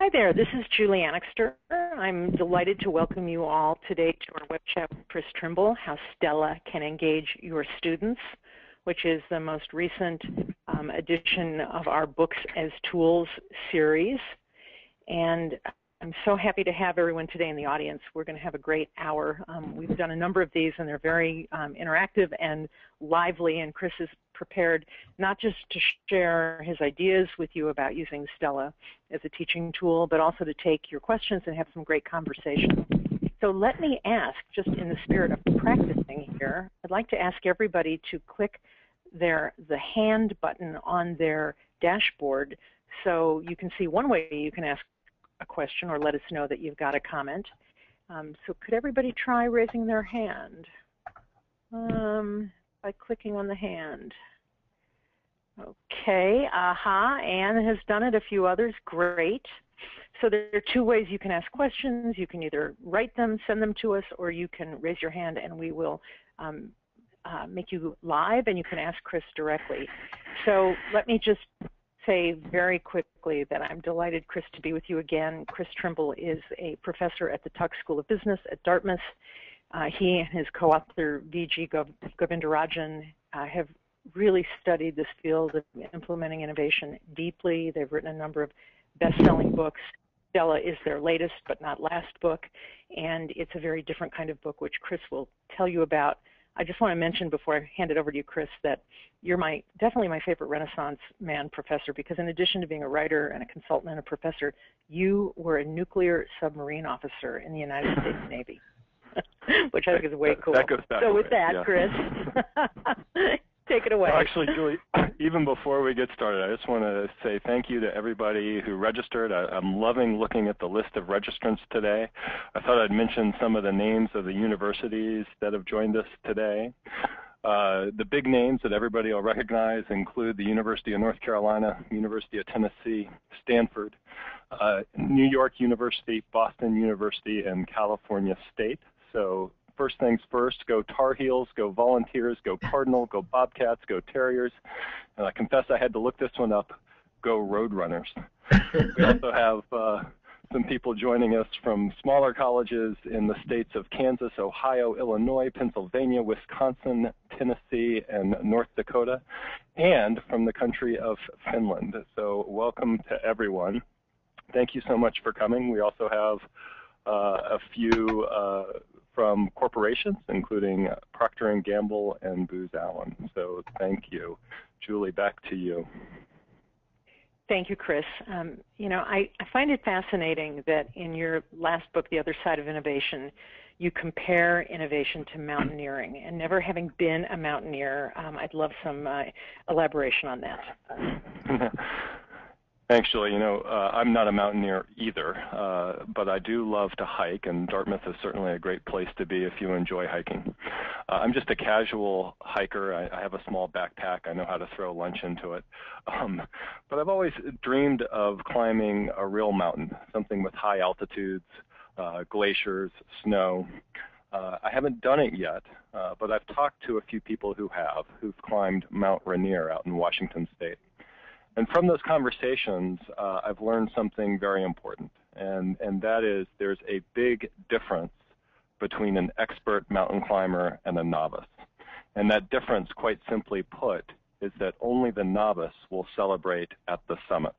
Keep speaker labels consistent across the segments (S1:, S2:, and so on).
S1: Hi there, this is Julie Annixter. I'm delighted to welcome you all today to our web chat with Chris Trimble, How Stella Can Engage Your Students, which is the most recent edition of our Books as Tools series. And I'm so happy to have everyone today in the audience. We're going to have a great hour. We've done a number of these, and they're very interactive and lively, and Chris is prepared not just to share his ideas with you about using Stella as a teaching tool, but also to take your questions and have some great conversation. So let me ask, just in the spirit of practicing here, I'd like to ask everybody to click the hand button on their dashboard so you can see one way you can ask a question or let us know that you've got a comment. So could everybody try raising their hand by clicking on the hand? Okay, Anne has done it, a few others, great. So there are two ways you can ask questions. You can either write them, send them to us, or you can raise your hand and we will make you live and you can ask Chris directly. So let me just say very quickly that I'm delighted, Chris, to be with you again. Chris Trimble is a professor at the Tuck School of Business at Dartmouth. He and his co-author, V.G. Govindarajan, have really studied this field of implementing innovation deeply. They've written a number of best-selling books. Stella is their latest but not last book, and it's a very different kind of book, which Chris will tell you about. I just want to mention before I hand it over to you, Chris, that you're definitely my favorite Renaissance man professor, because in addition to being a writer and a consultant and a professor, you were a nuclear submarine officer in the United States Navy, which I think is way cool.
S2: That goes back
S1: so with that,
S2: yeah.
S1: Chris, take it away.
S2: Well, actually, Julie, even before we get started, I just want to say thank you to everybody who registered. I'm loving looking at the list of registrants today. I thought I'd mention some of the names of the universities that have joined us today. The big names that everybody will recognize include the University of North Carolina, University of Tennessee, Stanford, New York University, Boston University, and California State. So first things first, go Tar Heels, go Volunteers, go Cardinal, go Bobcats, go Terriers. And I confess I had to look this one up, go Roadrunners. We also have some people joining us from smaller colleges in the states of Kansas, Ohio, Illinois, Pennsylvania, Wisconsin, Tennessee, and North Dakota, and from the country of Finland. So welcome to everyone. Thank you so much for coming. We also have a few from corporations, including Procter & Gamble and Booz Allen. So thank you. Julie, back to you.
S1: Thank you, Chris. You know, I find it fascinating that in your last book, The Other Side of Innovation, you compare innovation to mountaineering. And never having been a mountaineer, I'd love some elaboration on that.
S2: Thanks, Julie. You know, I'm not a mountaineer either, but I do love to hike, and Dartmouth is certainly a great place to be if you enjoy hiking. I'm just a casual hiker. I have a small backpack. I know how to throw lunch into it. But I've always dreamed of climbing a real mountain, something with high altitudes, glaciers, snow. I haven't done it yet, but I've talked to a few people who've climbed Mount Rainier out in Washington State. And from those conversations, I've learned something very important, and that is there's a big difference between an expert mountain climber and a novice. And that difference, quite simply put, is that only the novice will celebrate at the summit.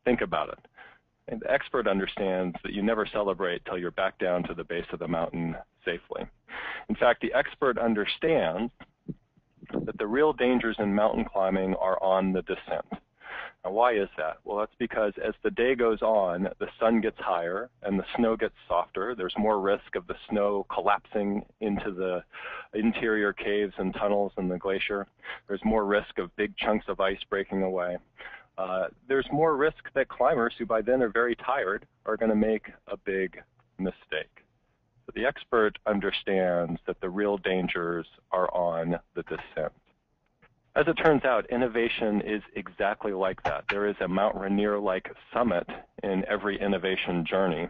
S2: Think about it. And the expert understands that you never celebrate till you're back down to the base of the mountain safely. In fact, the expert understands that the real dangers in mountain climbing are on the descent. Now, why is that? Well, that's because as the day goes on, the sun gets higher and the snow gets softer. There's more risk of the snow collapsing into the interior caves and tunnels in the glacier. There's more risk of big chunks of ice breaking away. There's more risk that climbers, who by then are very tired, are going to make a big mistake. So the expert understands that the real dangers are on the descent. As it turns out, innovation is exactly like that. There is a Mount Rainier-like summit in every innovation journey.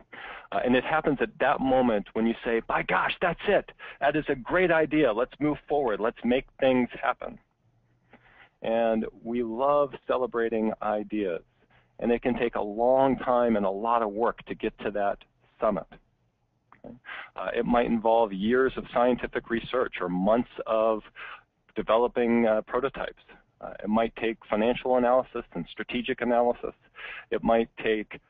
S2: And it happens at that moment when you say, by gosh, that's it. That is a great idea. Let's move forward. Let's make things happen. And we love celebrating ideas. and it can take a long time and a lot of work to get to that summit. Okay? It might involve years of scientific research or months of developing prototypes. It might take financial analysis and strategic analysis. It might take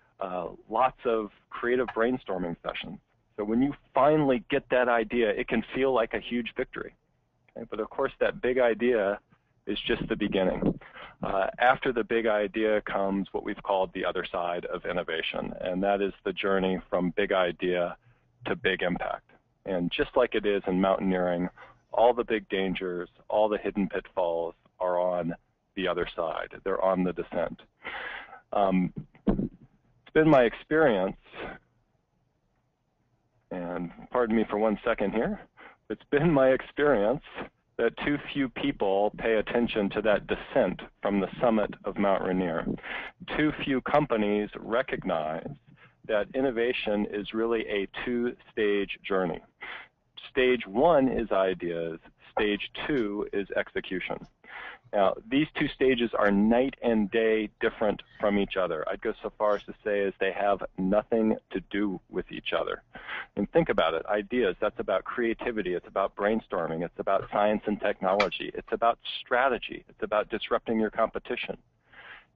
S2: lots of creative brainstorming sessions. So when you finally get that idea, it can feel like a huge victory. Okay? But of course, that big idea is just the beginning. After the big idea comes what we've called the other side of innovation, and that is the journey from big idea to big impact. And just like it is in mountaineering, all the big dangers, all the hidden pitfalls are on the other side. They're on the descent. It's been my experience, and pardon me for 1 second here, it's been my experience that too few people pay attention to that descent from the summit of Mount Rainier. Too few companies recognize that innovation is really a two-stage journey. Stage one is ideas, stage two is execution. Now, these two stages are night and day different from each other. I'd go so far as to say as they have nothing to do with each other. And think about it, ideas, that's about creativity, it's about brainstorming, it's about science and technology, it's about strategy, it's about disrupting your competition.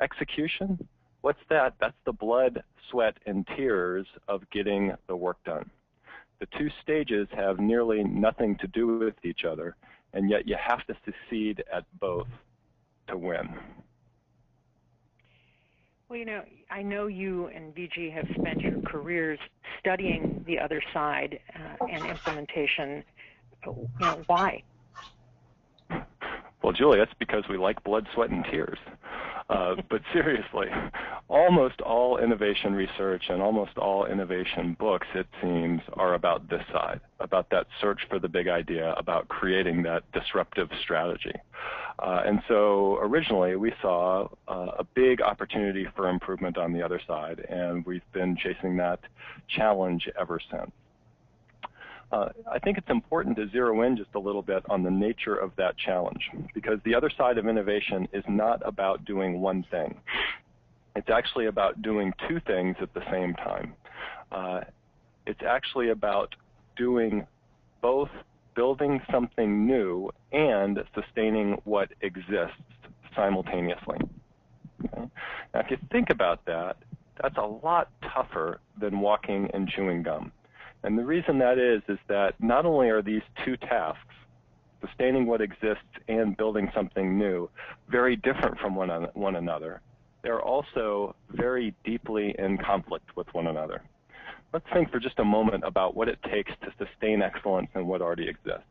S2: Execution, what's that? That's the blood, sweat, and tears of getting the work done. The two stages have nearly nothing to do with each other, and yet you have to succeed at both to win.
S1: Well, you know, I know you and VG have spent your careers studying the other side and implementation. You know, why?
S2: Well, Julie, that's because we like blood, sweat, and tears. But seriously, almost all innovation research and almost all innovation books, it seems, are about this side, about that search for the big idea, about creating that disruptive strategy. And so originally we saw a big opportunity for improvement on the other side, and we've been chasing that challenge ever since. I think it's important to zero in just a little bit on the nature of that challenge, because the other side of innovation is not about doing one thing. It's actually about doing two things at the same time. It's actually about doing both building something new and sustaining what exists simultaneously. Okay? Now, if you think about that, that's a lot tougher than walking and chewing gum. And the reason that is that not only are these two tasks, sustaining what exists and building something new, very different from one another, they're also very deeply in conflict with one another. Let's think for just a moment about what it takes to sustain excellence in what already exists.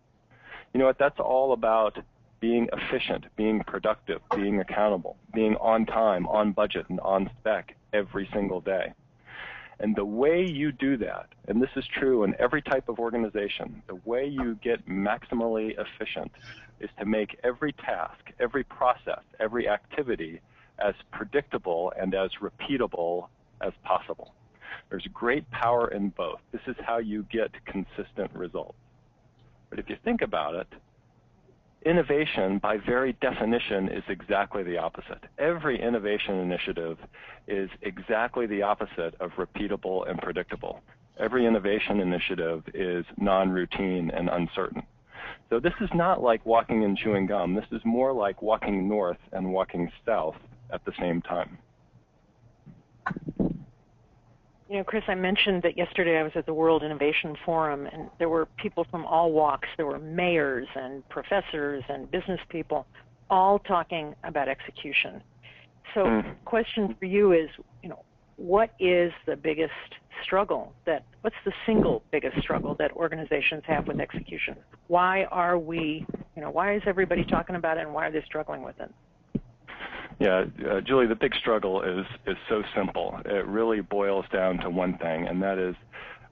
S2: You know what, that's all about being efficient, being productive, being accountable, being on time, on budget, and on spec every single day. And the way you do that, and this is true in every type of organization, the way you get maximally efficient is to make every task, every process, every activity as predictable and as repeatable as possible. There's great power in both. This is how you get consistent results. But if you think about it, innovation, by very definition, is exactly the opposite. Every innovation initiative is exactly the opposite of repeatable and predictable. Every innovation initiative is non-routine and uncertain. So this is not like walking and chewing gum. This is more like walking north and walking south at the same time.
S1: You know, Chris, I mentioned that yesterday I was at the World Innovation Forum, and there were people from all walks. There were mayors and professors and business people all talking about execution. So question for you is, you know, what is the biggest struggle what's the single biggest struggle that organizations have with execution? Why are we, you know, why is everybody talking about it, and why are they struggling with it?
S2: Yeah, Julie, the big struggle is so simple. It really boils down to one thing, and that is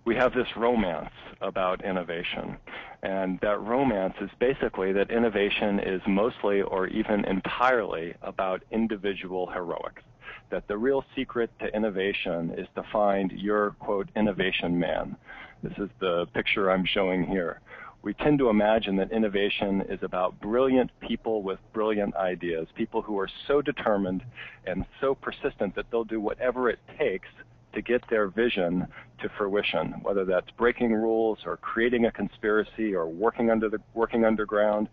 S2: we have this romance about innovation. And that romance is basically that innovation is mostly or even entirely about individual heroics. That the real secret to innovation is to find your, quote, innovation man. This is the picture I'm showing here. We tend to imagine that innovation is about brilliant people with brilliant ideas, people who are so determined and so persistent that they'll do whatever it takes to get their vision to fruition, whether that's breaking rules or creating a conspiracy or working underground,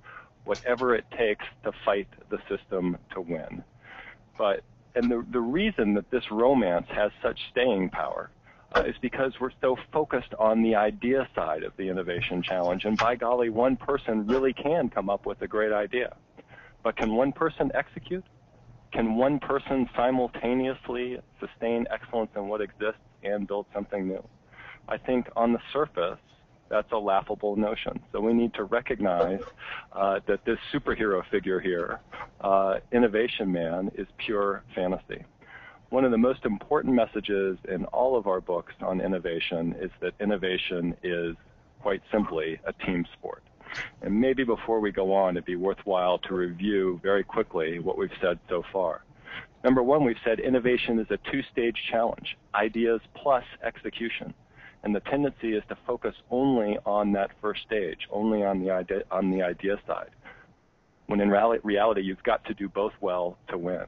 S2: whatever it takes to fight the system to win. And the reason that this romance has such staying power is because we're so focused on the idea side of the innovation challenge. And by golly, one person really can come up with a great idea. But can one person execute? Can one person simultaneously sustain excellence in what exists and build something new? I think on the surface, that's a laughable notion. So we need to recognize that this superhero figure here, Innovation Man, is pure fantasy. One of the most important messages in all of our books on innovation is that innovation is, quite simply, a team sport. And maybe before we go on, it'd be worthwhile to review very quickly what we've said so far. Number one, we've said innovation is a two-stage challenge, ideas plus execution. And the tendency is to focus only on that first stage, only on the idea side, when in reality, you've got to do both well to win.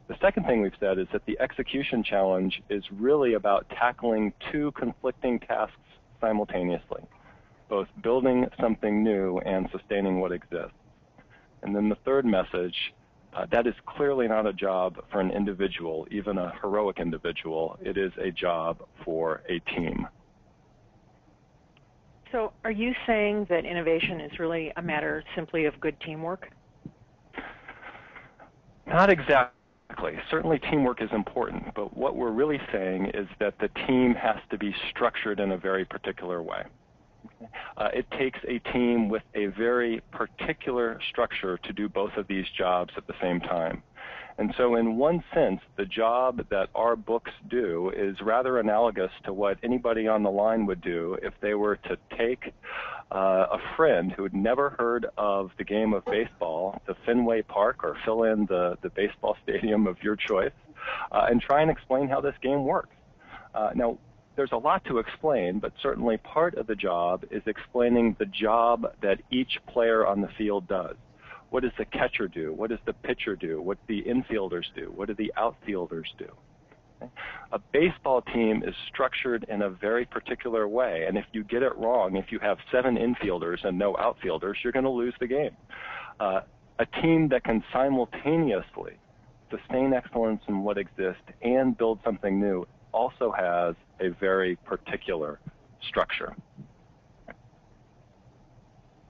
S2: The second thing we've said is that the execution challenge is really about tackling two conflicting tasks simultaneously, both building something new and sustaining what exists. And then the third message, that is clearly not a job for an individual, even a heroic individual. It is a job for a team.
S1: So are you saying that innovation is really a matter simply of good teamwork?
S2: Not exactly. Certainly teamwork is important, but what we're really saying is that the team has to be structured in a very particular way. It takes a team with a very particular structure to do both of these jobs at the same time. And so in one sense, the job that our books do is rather analogous to what anybody on the line would do if they were to take a friend who had never heard of the game of baseball to Fenway Park or fill in the baseball stadium of your choice and try and explain how this game works. Now, there's a lot to explain, but certainly part of the job is explaining the job that each player on the field does. What does the catcher do? What does the pitcher do? What do the infielders do? What do the outfielders do? Okay? A baseball team is structured in a very particular way, and if you get it wrong, if you have 7 infielders and no outfielders, you're going to lose the game. A team that can simultaneously sustain excellence in what exists and build something new also has a very particular structure.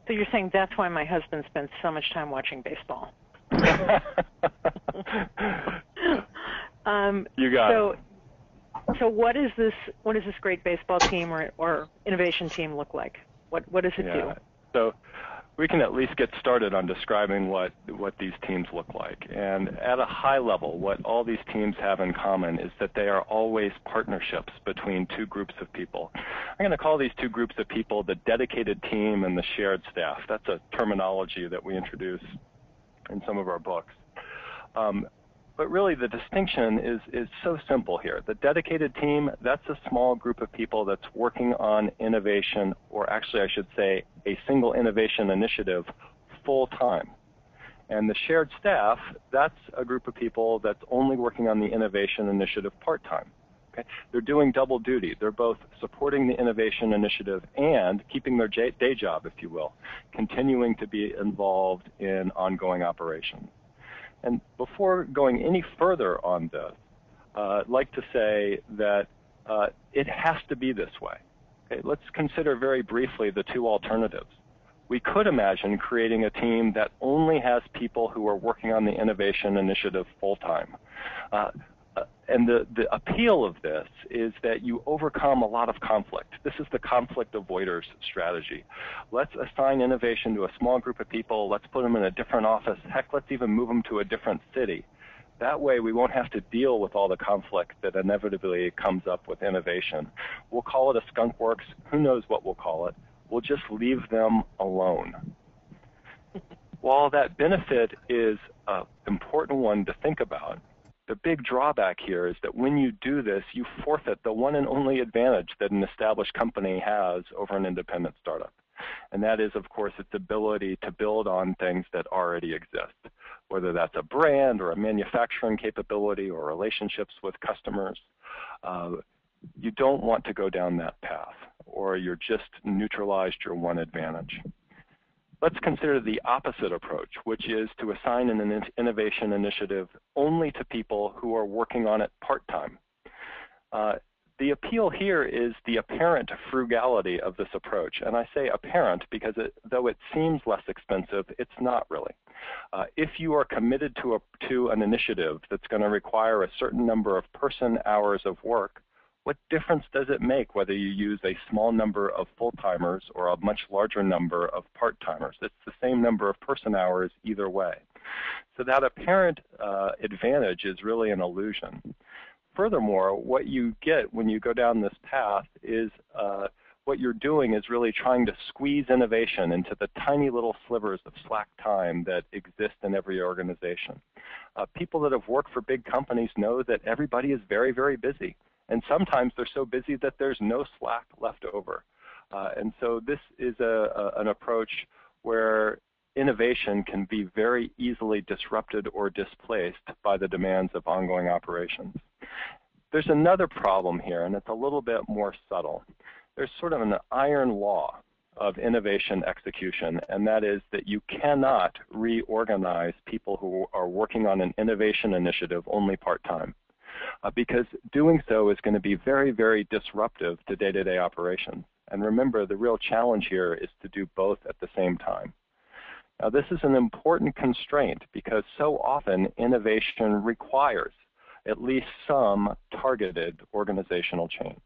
S1: So you're saying that's why my husband spends so much time watching baseball.
S2: You got it.
S1: So what is this great baseball team or innovation team look like? What does it do?
S2: So we can at least get started on describing what these teams look like. And at a high level, what all these teams have in common is that they are always partnerships between two groups of people. I'm going to call these two groups of people the dedicated team and the shared staff. That's a terminology that we introduce in some of our books. But really the distinction is so simple here. The dedicated team, that's a small group of people that's working on innovation, or actually I should say a single innovation initiative full time. And the shared staff, that's a group of people that's only working on the innovation initiative part time. Okay? They're doing double duty. They're both supporting the innovation initiative and keeping their day job, if you will, continuing to be involved in ongoing operations. And before going any further on this, I'd like to say that it has to be this way. Okay, let's consider very briefly the two alternatives. We could imagine creating a team that only has people who are working on the innovation initiative full-time. And the appeal of this is that you overcome a lot of conflict. This is the conflict avoiders strategy. Let's assign innovation to a small group of people. Let's put them in a different office. Heck, let's even move them to a different city. That way we won't have to deal with all the conflict that inevitably comes up with innovation. We'll call it a skunk works. Who knows what we'll call it? We'll just leave them alone. While that benefit is an important one to think about, the big drawback here is that when you do this, you forfeit the one and only advantage that an established company has over an independent startup. And that is, of course, its ability to build on things that already exist, whether that's a brand or a manufacturing capability or relationships with customers. You don't want to go down that path, or you're just neutralized your one advantage. Let's consider the opposite approach, which is to assign an innovation initiative only to people who are working on it part-time. The appeal here is the apparent frugality of this approach. And I say apparent because though it seems less expensive, it's not really. If you are committed to an initiative that's going to require a certain number of person-hours of work, what difference does it make whether you use a small number of full-timers or a much larger number of part-timers? It's the same number of person-hours either way. So that apparent advantage is really an illusion. Furthermore, what you get when you go down this path is what you're doing is really trying to squeeze innovation into the tiny little slivers of slack time that exist in every organization. People that have worked for big companies know that everybody is very, very busy. And sometimes they're so busy that there's no slack left over. And so this is an approach where innovation can be very easily disrupted or displaced by the demands of ongoing operations. There's another problem here, and it's a little bit more subtle. There's sort of an iron law of innovation execution, and that is that you cannot reorganize people who are working on an innovation initiative only part-time. Because doing so is going to be very, very disruptive to day-to-day operations. And remember, the real challenge here is to do both at the same time. Now, this is an important constraint because so often innovation requires at least some targeted organizational change.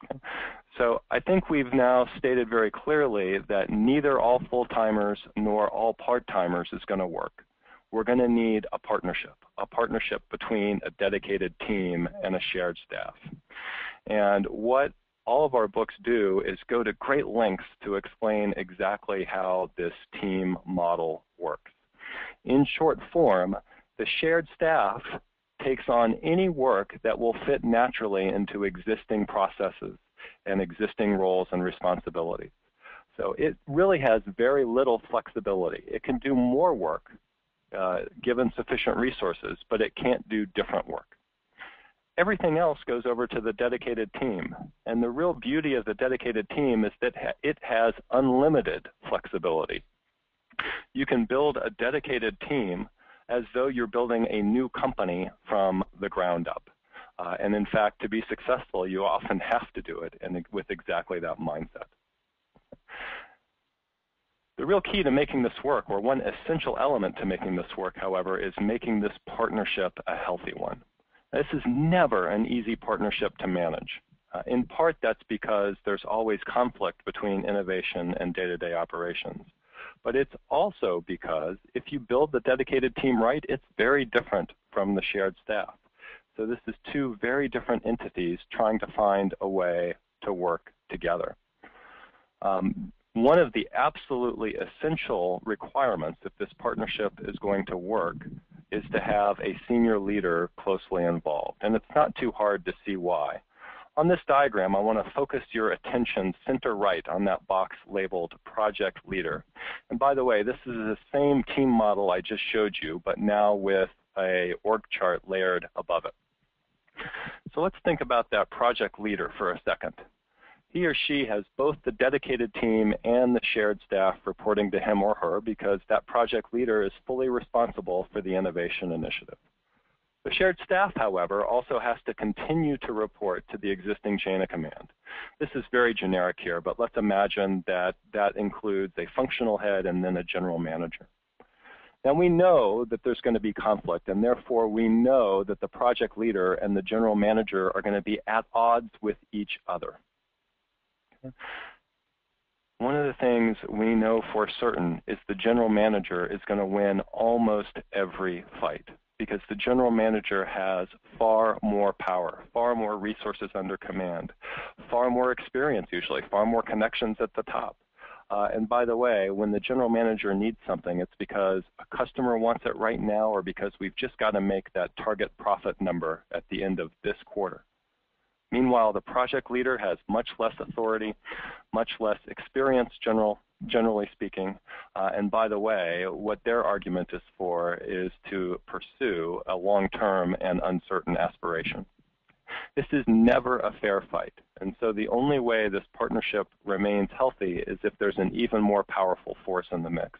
S2: Okay. So I think we've now stated very clearly that neither all full-timers nor all part-timers is going to work. We're going to need a partnership between a dedicated team and a shared staff. And what all of our books do is go to great lengths to explain exactly how this team model works. In short form, the shared staff takes on any work that will fit naturally into existing processes and existing roles and responsibilities. So it really has very little flexibility. It can do more work given sufficient resources, but it can't do different work. Everything else goes over to the dedicated team. And the real beauty of the dedicated team is that it has unlimited flexibility. You can build a dedicated team as though you're building a new company from the ground up. And in fact, to be successful, you often have to do it with exactly that mindset. The real key to making this work, or one essential element to making this work, however, is making this partnership a healthy one. This is never an easy partnership to manage. In part, that's because there's always conflict between innovation and day-to-day operations. But it's also because if you build the dedicated team right, it's very different from the shared staff. So this is two very different entities trying to find a way to work together. One of the absolutely essential requirements if this partnership is going to work is to have a senior leader closely involved. And it's not too hard to see why. On this diagram, I want to focus your attention center right on that box labeled Project Leader. And by the way, this is the same team model I just showed you, but now with a org chart layered above it. So let's think about that project leader for a second. He or she has both the dedicated team and the shared staff reporting to him or her because that project leader is fully responsible for the innovation initiative. The shared staff, however, also has to continue to report to the existing chain of command. This is very generic here, but let's imagine that that includes a functional head and then a general manager. Now we know that there's going to be conflict, and therefore we know that the project leader and the general manager are going to be at odds with each other. One of the things we know for certain is the general manager is going to win almost every fight because the general manager has far more power, far more resources under command, far more experience usually, far more connections at the top. And by the way, when the general manager needs something, it's because a customer wants it right now or because we've just got to make that target profit number at the end of this quarter. Meanwhile, the project leader has much less authority, much less experience, generally speaking, and by the way, what their argument is for is to pursue a long-term and uncertain aspiration. This is never a fair fight, and so the only way this partnership remains healthy is if there's an even more powerful force in the mix.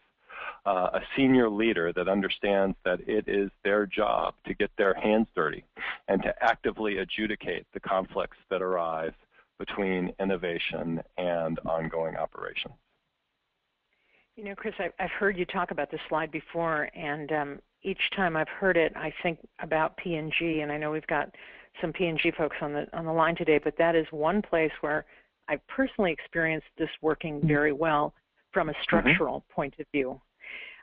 S2: A senior leader that understands that it is their job to get their hands dirty and to actively adjudicate the conflicts that arise between innovation and ongoing operations.
S1: You know, Chris, I've heard you talk about this slide before, and each time I've heard it, I think about P&G, and I know we've got some P&G folks on the line today, but that is one place where I personally experienced this working very well from a structural point of view.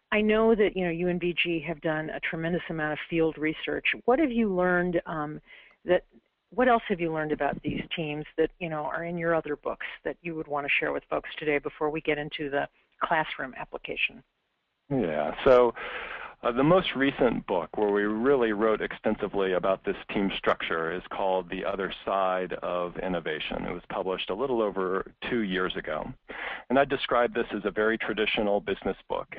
S1: I know that you and BG have done a tremendous amount of field research. What have you learned? What else have you learned about these teams that are in your other books that you would want to share with folks today before we get into the classroom application?
S2: Yeah. So the most recent book where we really wrote extensively about this team structure is called The Other Side of Innovation. It was published a little over 2 years ago. And I describe this as a very traditional business book.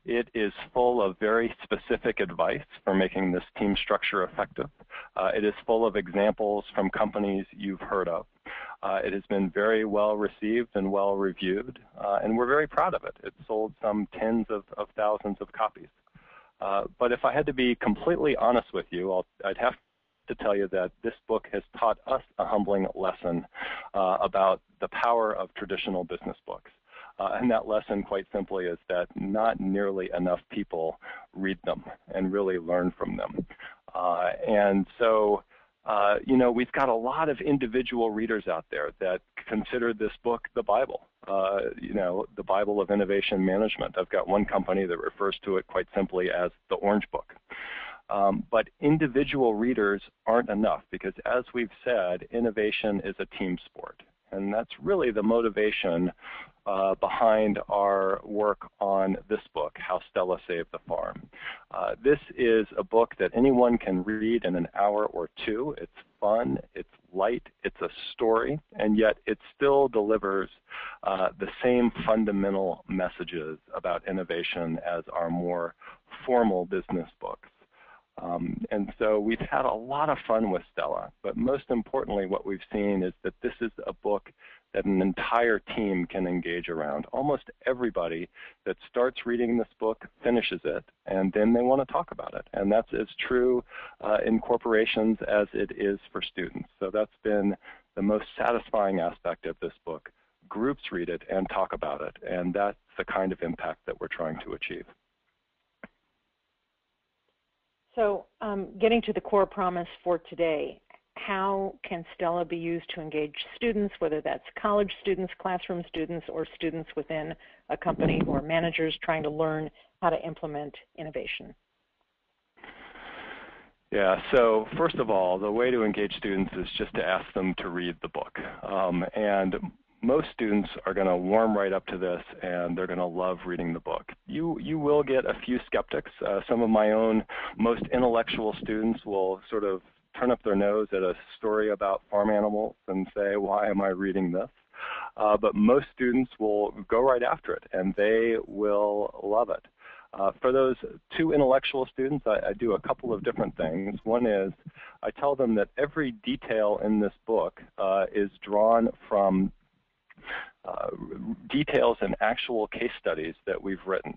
S2: It is full of very specific advice for making this team structure effective. It is full of examples from companies you've heard of. It has been very well received and well reviewed, and we're very proud of it. It's sold some tens of thousands of copies. But if I had to be completely honest with you, I'd have to tell you that this book has taught us a humbling lesson about the power of traditional business books. And that lesson, quite simply, is that not nearly enough people read them and really learn from them. And so, we've got a lot of individual readers out there that consider this book the Bible, the Bible of innovation management. I've got one company that refers to it quite simply as the Orange Book. But individual readers aren't enough because, as we've said, innovation is a team sport. And that's really the motivation behind our work on this book, How Stella Saved the Farm. This is a book that anyone can read in an hour or two. It's fun, it's light, it's a story, and yet it still delivers the same fundamental messages about innovation as our more formal business books. And so we've had a lot of fun with Stella, but most importantly what we've seen is that this is a book that an entire team can engage around. Almost everybody that starts reading this book finishes it, and then they want to talk about it. And that's as true in corporations as it is for students. So that's been the most satisfying aspect of this book. Groups read it and talk about it, and that's the kind of impact that we're trying to achieve.
S1: So getting to the core promise for today, how can Stella be used to engage students, whether that's college students, classroom students, or students within a company or managers trying to learn how to implement innovation?
S2: Yeah, so first of all, the way to engage students is just to ask them to read the book. And most students are going to warm right up to this, and they're going to love reading the book. You will get a few skeptics. Some of my own most intellectual students will sort of turn up their nose at a story about farm animals and say, why am I reading this? But most students will go right after it, and they will love it. For those two intellectual students, I do a couple of different things. One is I tell them that every detail in this book is drawn from details and actual case studies that we've written.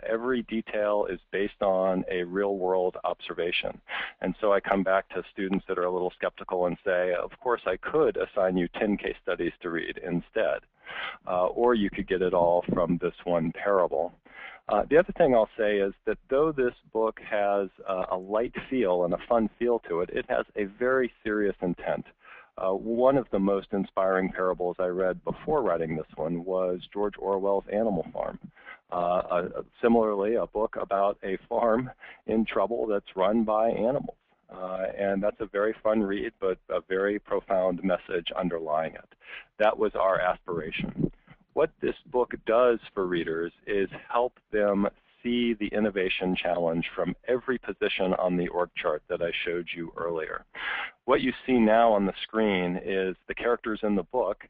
S2: Every detail is based on a real-world observation. And so I come back to students that are a little skeptical and say, of course, I could assign you 10 case studies to read instead. Or you could get it all from this one parable. The other thing I'll say is that though this book has a light feel and a fun feel to it, it has a very serious intent. One of the most inspiring parables I read before writing this one was George Orwell's Animal Farm. Similarly, a book about a farm in trouble that's run by animals. And that's a very fun read, but a very profound message underlying it. That was our aspiration. What this book does for readers is help them see the innovation challenge from every position on the org chart that I showed you earlier. What you see now on the screen is the characters in the book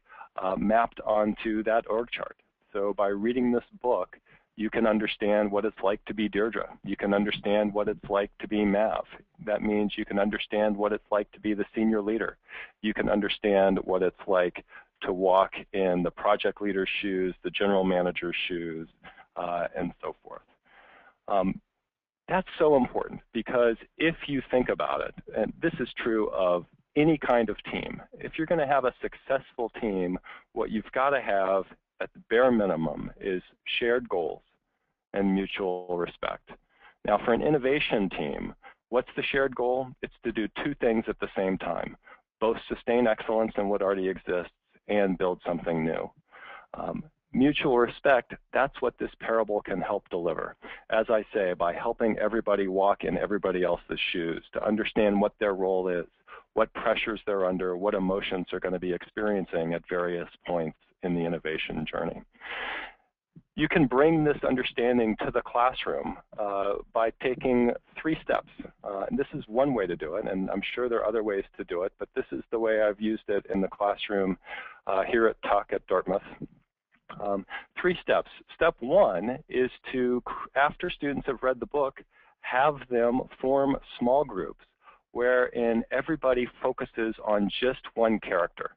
S2: mapped onto that org chart. So by reading this book, you can understand what it's like to be Deirdre. You can understand what it's like to be Mav. That means you can understand what it's like to be the senior leader. You can understand what it's like to walk in the project leader's shoes, the general manager's shoes, and so forth. That's so important because if you think about it, and this is true of any kind of team, if you're going to have a successful team, what you've got to have at the bare minimum is shared goals and mutual respect. Now, for an innovation team, what's the shared goal? It's to do two things at the same time, both sustain excellence in what already exists and build something new. Mutual respect, that's what this parable can help deliver. As I say, by helping everybody walk in everybody else's shoes, to understand what their role is, what pressures they're under, what emotions they're going to be experiencing at various points in the innovation journey. You can bring this understanding to the classroom by taking 3 steps. And this is one way to do it, and I'm sure there are other ways to do it, but this is the way I've used it in the classroom here at Tuck at Dartmouth. 3 steps. Step 1 is to, after students have read the book, have them form small groups wherein everybody focuses on just one character.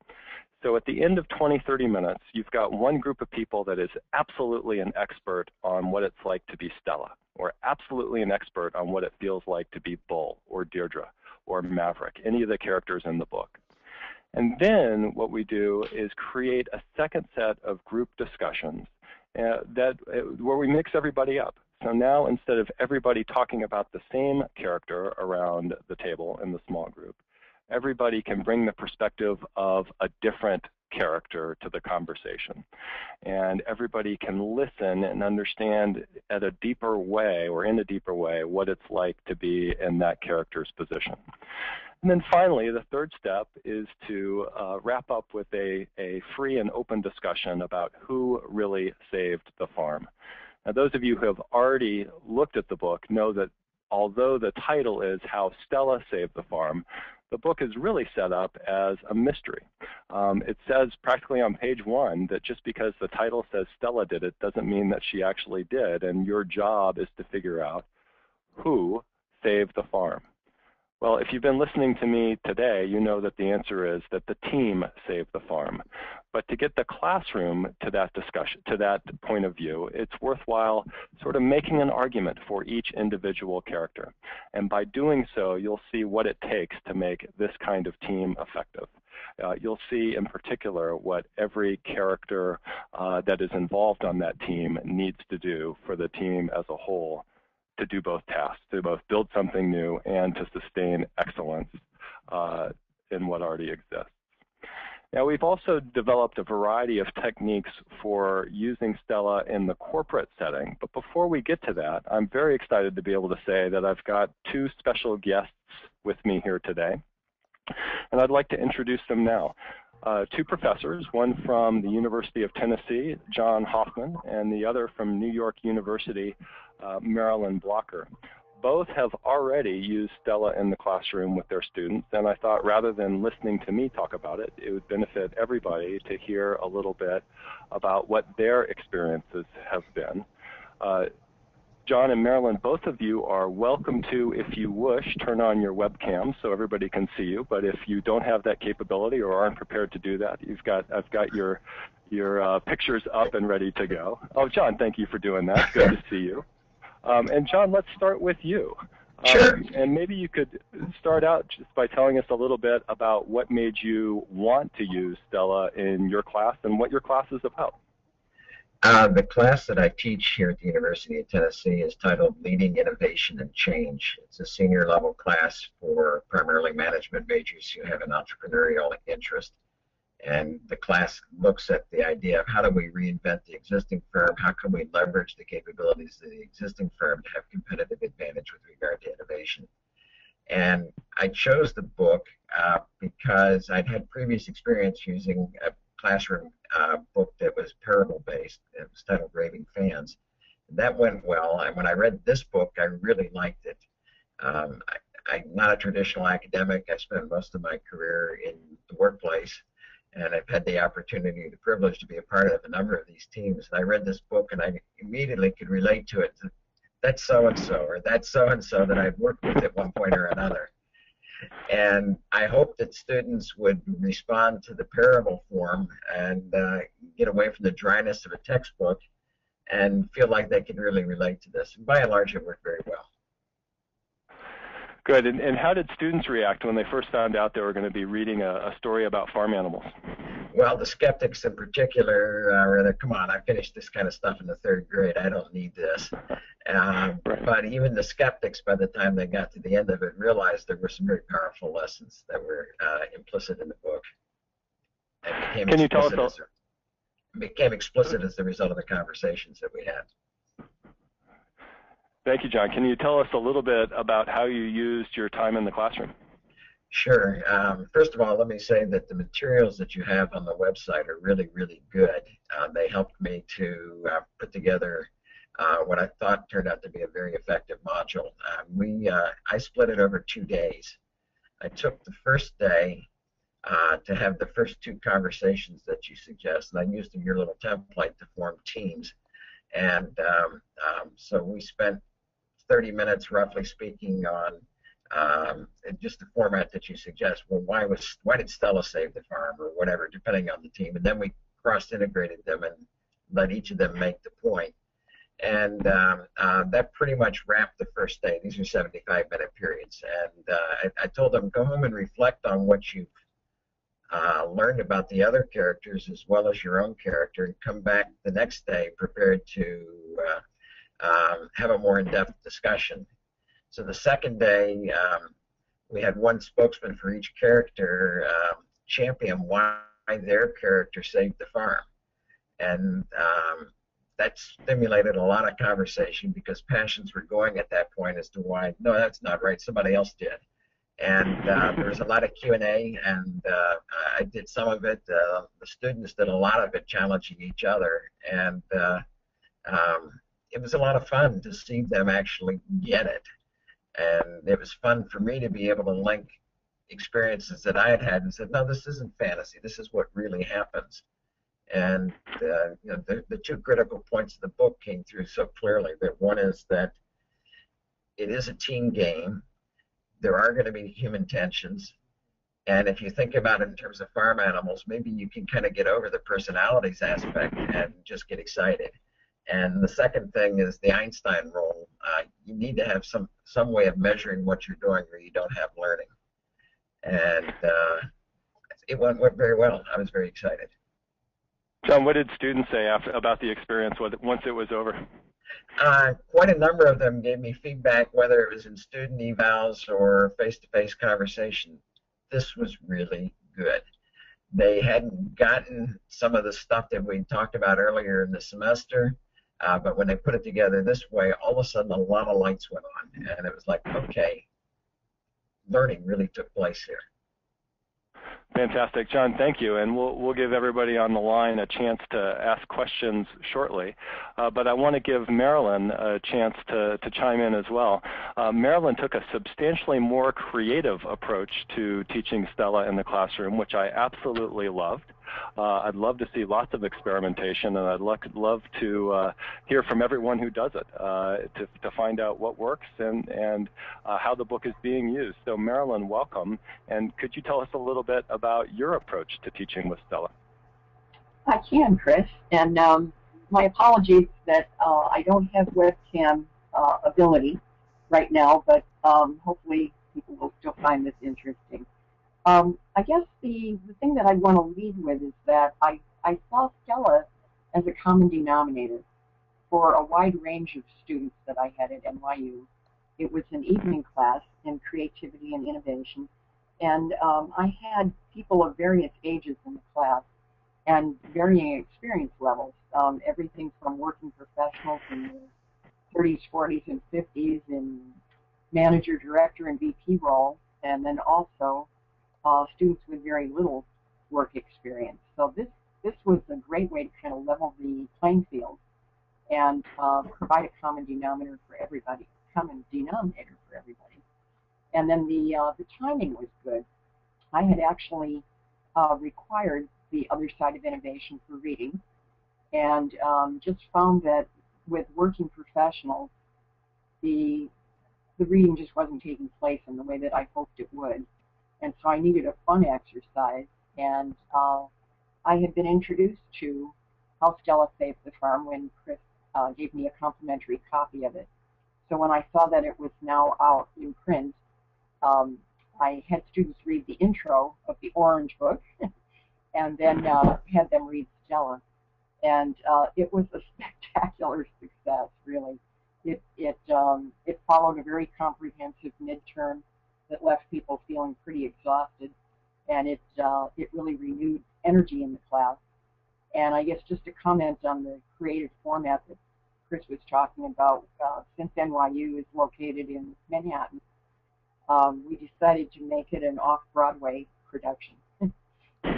S2: So at the end of 20, 30 minutes, you've got one group of people that is absolutely an expert on what it's like to be Stella, or absolutely an expert on what it feels like to be Bull, or Deirdre, or Maverick, any of the characters in the book. And then what we do is create a second set of group discussions where we mix everybody up. So now instead of everybody talking about the same character around the table in the small group, everybody can bring the perspective of a different character to the conversation. And everybody can listen and understand at a deeper way, or in a deeper way, what it's like to be in that character's position. And then finally, the third step is to wrap up with a free and open discussion about who really saved the farm. Now, those of you who have already looked at the book know that although the title is How Stella Saved the Farm, the book is really set up as a mystery. It says practically on page 1 that just because the title says Stella did it doesn't mean that she actually did, and your job is to figure out who saved the farm. Well, if you've been listening to me today, you know that the answer is that the team saved the farm. But to get the classroom to that discussion, to that point of view, it's worthwhile sort of making an argument for each individual character. And by doing so, you'll see what it takes to make this kind of team effective. You'll see in particular what every character that is involved on that team needs to do for the team as a whole to do both tasks, to both build something new and to sustain excellence in what already exists. Now, we've also developed a variety of techniques for using Stella in the corporate setting. But before we get to that, I'm very excited to be able to say that I've got 2 special guests with me here today. And I'd like to introduce them now. 2 professors, one from the University of Tennessee, John Hoffman, and the other from New York University, Marilyn Blocker. Both have already used Stella in the classroom with their students, and I thought rather than listening to me talk about it, it would benefit everybody to hear a little bit about what their experiences have been. John and Marilyn, both of you are welcome to, if you wish, turn on your webcam so everybody can see you. But if you don't have that capability or aren't prepared to do that, I've got your pictures up and ready to go. Oh, John, thank you for doing that. Good to see you. And John, let's start with you.
S3: Sure.
S2: And maybe you could start out just by telling us a little bit about what made you want to use Stella in your class and what your class is about.
S3: The class that I teach here at the University of Tennessee is titled Leading Innovation and Change. It's a senior level class for primarily management majors who have an entrepreneurial interest. And the class looks at the idea of how do we reinvent the existing firm, how can we leverage the capabilities of the existing firm to have competitive advantage with regard to innovation. And I chose the book because I'd had previous experience using a classroom book that was parable-based. It was titled Raving Fans. And that went well, and when I read this book, I really liked it. I'm not a traditional academic. I spent most of my career in the workplace, and I've had the opportunity, the privilege to be a part of a number of these teams. And I read this book, and I immediately could relate to it. That's so-and-so, or that's so-and-so that I've worked with at one point or another. And I hope that students would respond to the parable form and get away from the dryness of a textbook and feel like they can really relate to this. And by and large, it worked very well.
S2: Good. And how did students react when they first found out they were going to be reading a story about farm animals?
S3: Well, the skeptics in particular were like, come on, I finished this kind of stuff in the 3rd grade. I don't need this. Right. But even the skeptics, by the time they got to the end of it, realized there were some very powerful lessons that were implicit in the book. And
S2: Can you tell us
S3: became explicit as the result of the conversations that we had.
S2: Thank you, John. Can you tell us a little bit about how you used your time in the classroom?
S3: Sure. First of all, let me say that the materials that you have on the website are really, really good. They helped me to put together what I thought turned out to be a very effective module. I split it over 2 days. I took the first day to have the first 2 conversations that you suggest, and I used your little template to form teams. And so we spent 30 minutes, roughly speaking, on just the format that you suggest. Well, why did Stella save the farm, or whatever, depending on the team. And then we cross-integrated them and let each of them make the point. And that pretty much wrapped the first day. These are 75-minute periods. And I told them, go home and reflect on what you've learned about the other characters as well as your own character, and come back the next day prepared to have a more in-depth discussion. So the second day, we had one spokesman for each character champion why their character saved the farm. And that stimulated a lot of conversation, because passions were going at that point as to why, no, that's not right, somebody else did. And there was a lot of Q&A, and I did some of it. The students did a lot of it, challenging each other. And it was a lot of fun to see them actually get it. And it was fun for me to be able to link experiences that I had had and said, no, this isn't fantasy. This is what really happens. And you know, the 2 critical points of the book came through so clearly. That one is that it is a team game. There are going to be human tensions. And if you think about it in terms of farm animals, maybe you can kind of get over the personalities aspect and just get excited. And the second thing is the Einstein rule. You need to have some way of measuring what you're doing, or you don't have learning. And it went very well. I was very excited.
S2: John, what did students say about the experience once it was over?
S3: Quite a number of them gave me feedback, whether it was in student evals or face-to-face conversation. This was really good. They hadn't gotten some of the stuff that we talked about earlier in the semester, but when they put it together this way, all of a sudden a lot of lights went on, and it was like, okay, learning really took place here.
S2: Fantastic. John, thank you. And we'll give everybody on the line a chance to ask questions shortly. But I want to give Marilyn a chance to chime in as well. Marilyn took a substantially more creative approach to teaching Stella in the classroom, which I absolutely loved. I'd love to see lots of experimentation, and I'd love to hear from everyone who does it to find out what works and how the book is being used. So Marilyn, welcome, and could you tell us a little bit about your approach to teaching with Stella?
S4: I can, Chris, and my apologies that I don't have webcam ability right now, but hopefully people will still find this interesting. I guess the thing that I want to lead with is that I saw Stella as a common denominator for a wide range of students that I had at NYU. It was an evening class in creativity and innovation, and I had people of various ages in the class and varying experience levels, everything from working professionals in their 30s, 40s, and 50s in manager, director, and VP role, and then also students with very little work experience. So this was a great way to kind of level the playing field and provide a common denominator for everybody. And then the timing was good. I had actually required The Other Side of Innovation for reading, and just found that with working professionals, the reading just wasn't taking place in the way that I hoped it would. And so I needed a fun exercise, and I had been introduced to How Stella Saved the Farm when Chris gave me a complimentary copy of it. So when I saw that it was now out in print, I had students read the intro of the orange book and then had them read Stella. And it was a spectacular success, really. It followed a very comprehensive midterm that left people feeling pretty exhausted, and it really renewed energy in the class. And I guess just to comment on the creative format that Chris was talking about, since NYU is located in Manhattan, we decided to make it an off-Broadway production.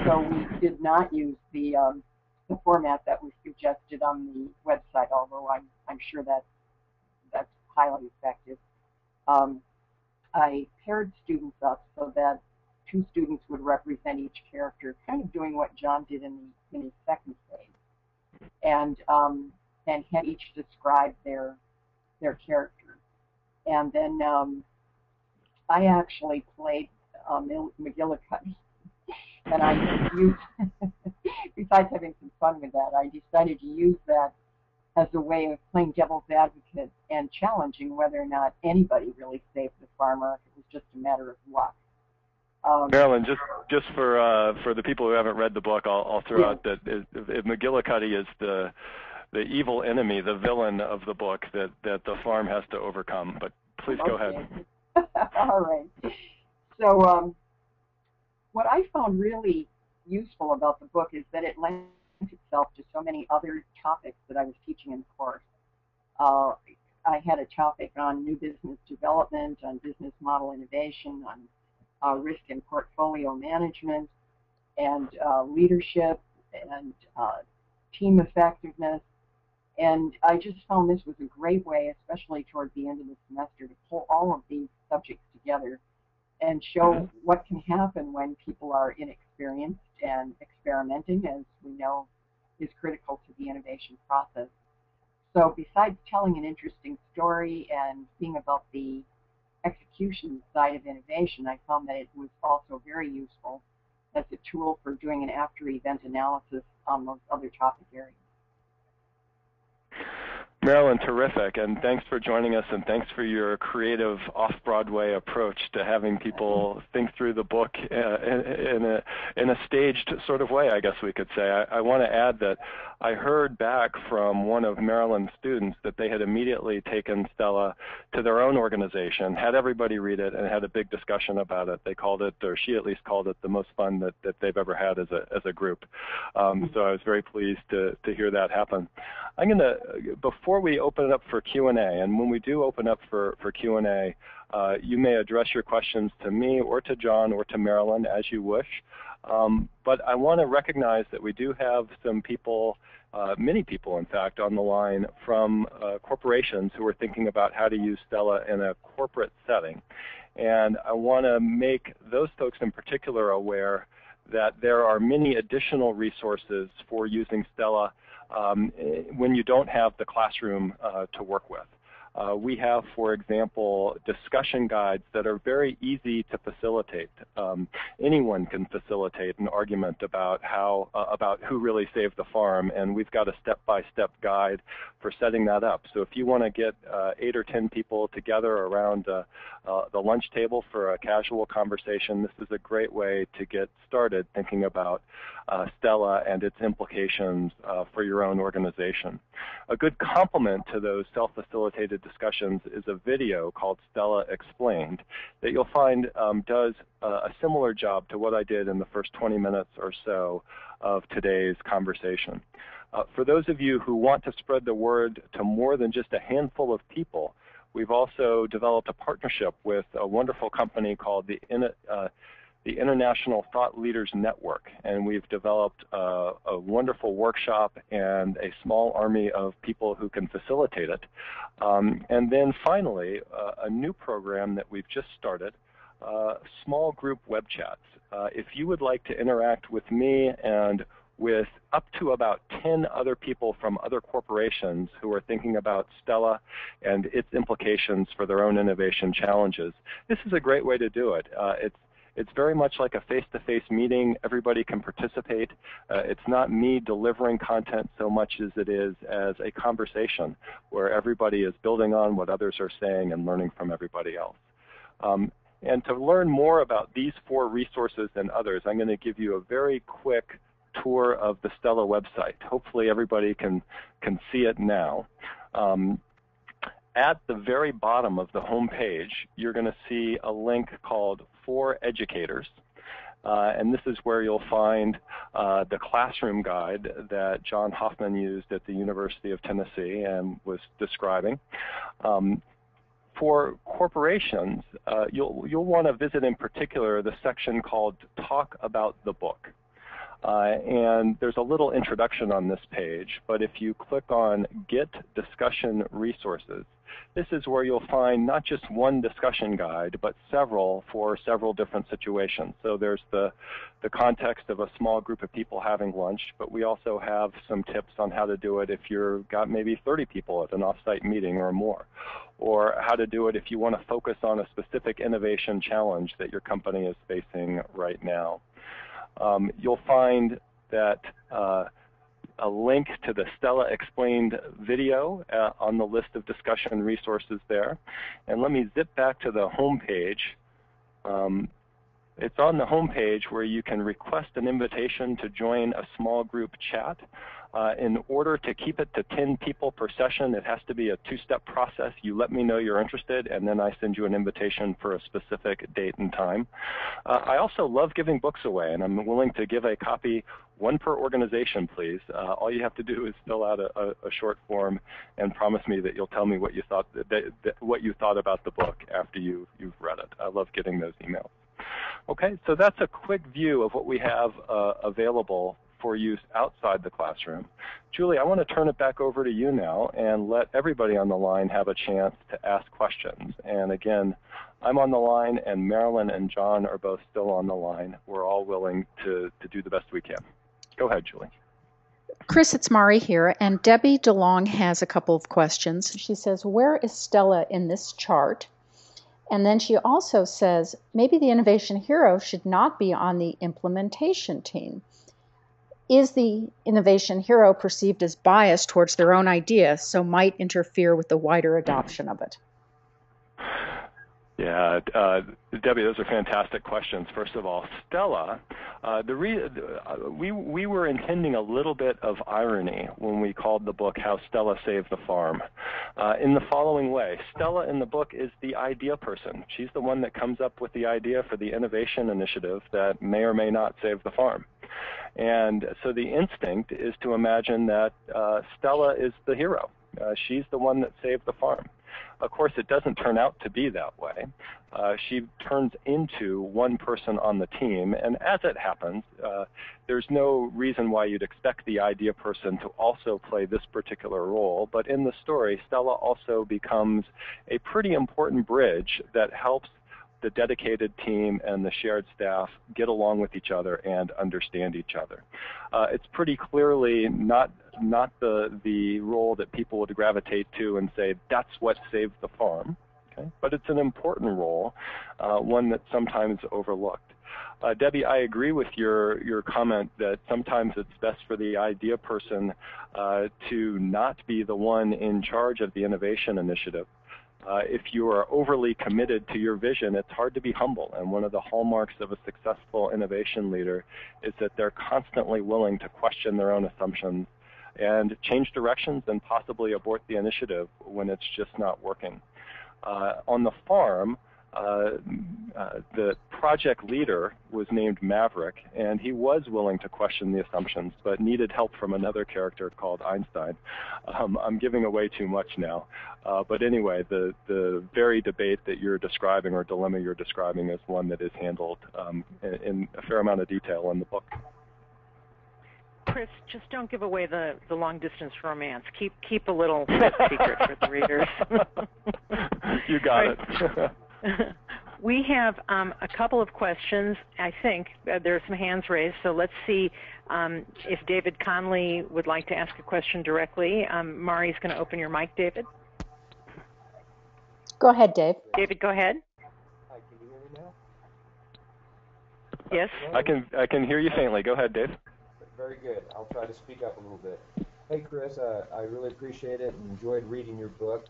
S4: So we did not use the format that was suggested on the website, although I'm sure that's highly effective. I paired students up so that 2 students would represent each character, kind of doing what John did in his second phase, and had each describe their character. And then I actually played McGillicuddy, and I used, besides having some fun with that, I decided to use that as a way of playing devil's advocate and challenging whether or not anybody really saved the farmer, if it was just a matter of luck.
S2: Marilyn, just for the people who haven't read the book, I'll throw out that if McGillicuddy is the evil enemy, the villain of the book that the farm has to overcome. But please go ahead.
S4: All right. So what I found really useful about the book is that it lends itself to so many other topics that I was teaching in the course. I had a topic on new business development, on business model innovation, on risk and portfolio management, and leadership, and team effectiveness. And I just found this was a great way, especially toward the end of the semester, to pull all of these subjects together and show what can happen when people are inexperienced, and experimenting, as we know, is critical to the innovation process. So besides telling an interesting story and being about the execution side of innovation, I found that it was also very useful as a tool for doing an after-event analysis on those other topic areas.
S2: Marilyn, terrific, and thanks for joining us, and thanks for your creative off-Broadway approach to having people think through the book in a staged sort of way, I guess we could say. I want to add that I heard back from one of Marilyn's students that they had immediately taken Stella to their own organization, had everybody read it, and had a big discussion about it. They called it, or she at least called it, the most fun that they've ever had as a group. So I was very pleased to hear that happen. I'm going to, before we open it up for Q&A, and when we do open up for Q&A, you may address your questions to me or to John or to Marilyn as you wish. But I want to recognize that we do have some people, many people in fact, on the line from corporations who are thinking about how to use Stella in a corporate setting. And I want to make those folks in particular aware that there are many additional resources for using Stella when you don't have the classroom to work with. We have, for example, discussion guides that are very easy to facilitate. Anyone can facilitate an argument about about who really saved the farm, and we've got a step-by-step guide for setting that up. So if you want to get 8 or 10 people together around the lunch table for a casual conversation, this is a great way to get started thinking about Stella and its implications for your own organization. A good complement to those self-facilitated discussions is a video called Stella Explained that you'll find does a similar job to what I did in the first 20 minutes or so of today's conversation. For those of you who want to spread the word to more than just a handful of people, we've also developed a partnership with a wonderful company called the International Thought Leaders Network, and we've developed a wonderful workshop and a small army of people who can facilitate it. And then finally, a new program that we've just started small group web chats. If you would like to interact with me and with up to about 10 other people from other corporations who are thinking about Stella and its implications for their own innovation challenges, this is a great way to do it. It's very much like a face-to-face meeting. Everybody can participate. It's not me delivering content so much as it is as a conversation where everybody is building on what others are saying and learning from everybody else. And to learn more about these 4 resources and others, I'm going to give you a very quick tour of the Stella website. Hopefully everybody can see it now. At the very bottom of the home page, you're going to see a link called For Educators. And this is where you'll find the classroom guide that John Hoffman used at the University of Tennessee and was describing. For corporations, you'll want to visit in particular the section called Talk About the Book. And there's a little introduction on this page, but if you click on Get Discussion Resources, this is where you'll find not just one discussion guide, but several for several different situations. So there's the context of a small group of people having lunch, but we also have some tips on how to do it if you've got maybe 30 people at an off-site meeting or more, or how to do it if you want to focus on a specific innovation challenge that your company is facing right now. You'll find that a link to the Stella Explained video on the list of discussion resources there. And let me zip back to the home page. It's on the home page where you can request an invitation to join a small group chat. In order to keep it to 10 people per session, it has to be a 2-step process. You let me know you're interested, and then I send you an invitation for a specific date and time. I also love giving books away, and I'm willing to give a copy, 1 per organization, please. All you have to do is fill out a short form and promise me that you'll tell me what you thought, what you thought about the book after you've read it. I love getting those emails. Okay, so that's a quick view of what we have available for use outside the classroom. Julie, I want to turn it back over to you now and let everybody on the line have a chance to ask questions. And again, I'm on the line, and Marilyn and John are both still on the line. We're all willing to do the best we can. Go ahead, Julie.
S5: Chris, it's Mari here, and Debbie DeLong has a couple of questions. She says, where is Stella in this chart? And then she also says, maybe the innovation hero should not be on the implementation team. Is the innovation hero perceived as biased towards their own idea, so might interfere with the wider adoption of it?
S2: Yeah, Debbie, those are fantastic questions. First of all, Stella, we were intending a little bit of irony when we called the book How Stella Saved the Farm. In the following way, Stella in the book is the idea person. She's the one that comes up with the idea for the innovation initiative that may or may not save the farm. And so the instinct is to imagine that Stella is the hero. She's the one that saved the farm. Of course, it doesn't turn out to be that way. She turns into one person on the team, and as it happens, there's no reason why you'd expect the idea person to also play this particular role, but in the story, Stella also becomes a pretty important bridge that helps the dedicated team and the shared staff get along with each other and understand each other. It's pretty clearly not the role that people would gravitate to and say, that's what saved the farm, okay? But it's an important role, one that's sometimes overlooked. Debbie, I agree with your comment that sometimes it's best for the idea person to not be the one in charge of the innovation initiative. If you are overly committed to your vision, it's hard to be humble. And one of the hallmarks of a successful innovation leader is that they're constantly willing to question their own assumptions and change directions and possibly abort the initiative when it's just not working. On the farm, the project leader was named Maverick, and he was willing to question the assumptions, but needed help from another character called Einstein. I'm giving away too much now. But anyway, the very debate that you're describing, or dilemma you're describing, is one that is handled in a fair amount of detail in the book.
S1: Chris, just don't give away the long-distance romance. Keep a little secret for the readers.
S2: You got it.
S1: We have a couple of questions. I think there are some hands raised, so let's see if David Conley would like to ask a question directly. Mari's going to open your mic, David.
S5: Go ahead, Dave.
S1: David, go ahead.
S6: Hi, can you hear me now?
S1: Yes.
S2: I can hear you faintly. Go ahead, Dave.
S6: Very good. I'll try to speak up a little bit. Hey, Chris, I really appreciate it and enjoyed reading your book.